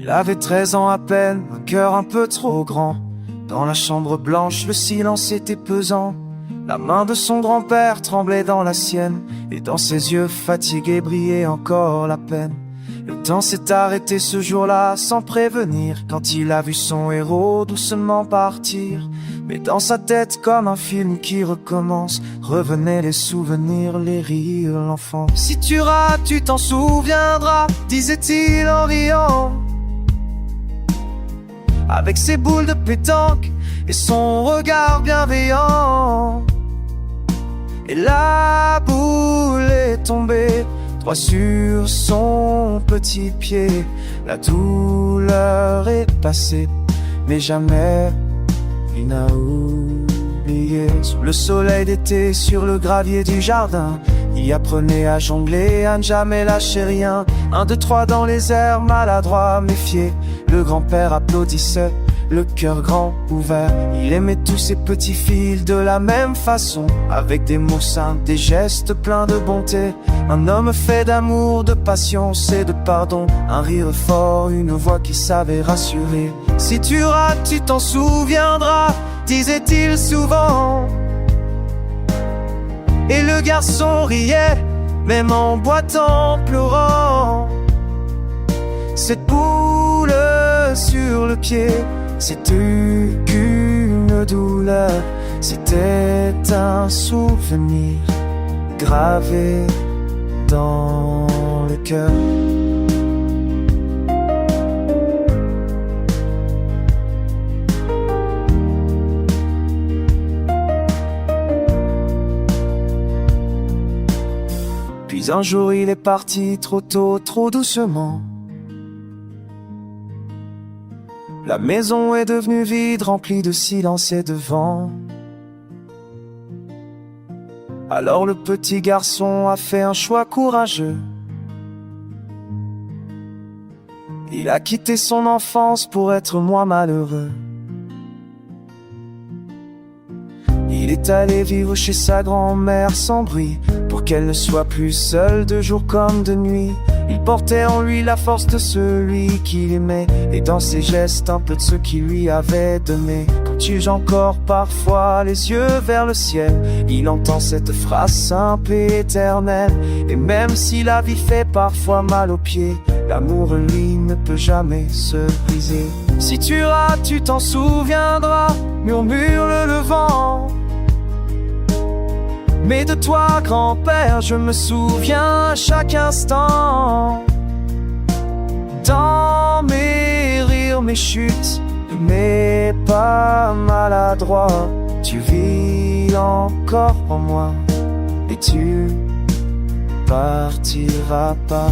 Il avait 13 ans à peine, un cœur un peu trop grand. Dans la chambre blanche, le silence était pesant. La main de son grand-père tremblait dans la sienne, et dans ses yeux fatigués brillait encore la peine. Le temps s'est arrêté ce jour-là sans prévenir, quand il a vu son héros doucement partir. Mais dans sa tête, comme un film qui recommence, revenaient les souvenirs, les rires, l'enfant. Si tu rates, tu t'en souviendras, disait-il en riant, avec ses boules de pétanque et son regard bienveillant. Et la boule est tombée droit sur son petit pied. La douleur est passée, mais jamais il n'a oublié. Sous le soleil d'été, sur le gravier du jardin, il apprenait à jongler, à ne jamais lâcher rien. 1, 2, 3 dans les airs, maladroit, méfié. Le grand-père applaudissait, le cœur grand ouvert. Il aimait tous ses petits fils de la même façon, avec des mots simples, des gestes pleins de bonté. Un homme fait d'amour, de patience et de pardon. Un rire fort, une voix qui savait rassurer. Si tu rates, tu t'en souviendras, disait-il souvent. Et le garçon riait, même en boitant, pleurant. Cette boule sur le pied, c'était qu'une douleur, c'était un souvenir gravé dans le cœur. Puis un jour il est parti trop tôt, trop doucement. La maison est devenue vide, remplie de silence et de vent. Alors le petit garçon a fait un choix courageux. Il a quitté son enfance pour être moins malheureux. Il est allé vivre chez sa grand-mère sans bruit, pour qu'elle ne soit plus seule de jour comme de nuit. Il portait en lui la force de celui qu'il aimait, et dans ses gestes un peu de ce qu'il lui avait donné. Quand tu juges encore parfois les yeux vers le ciel, il entend cette phrase simple et éternelle. Et même si la vie fait parfois mal aux pieds, l'amour lui ne peut jamais se briser. Si tu rates, tu t'en souviendras, murmure le vent. Mais de toi, grand-père, je me souviens à chaque instant. Dans mes rires, mes chutes, mes pas maladroits, tu vis encore en moi, et tu partiras pas.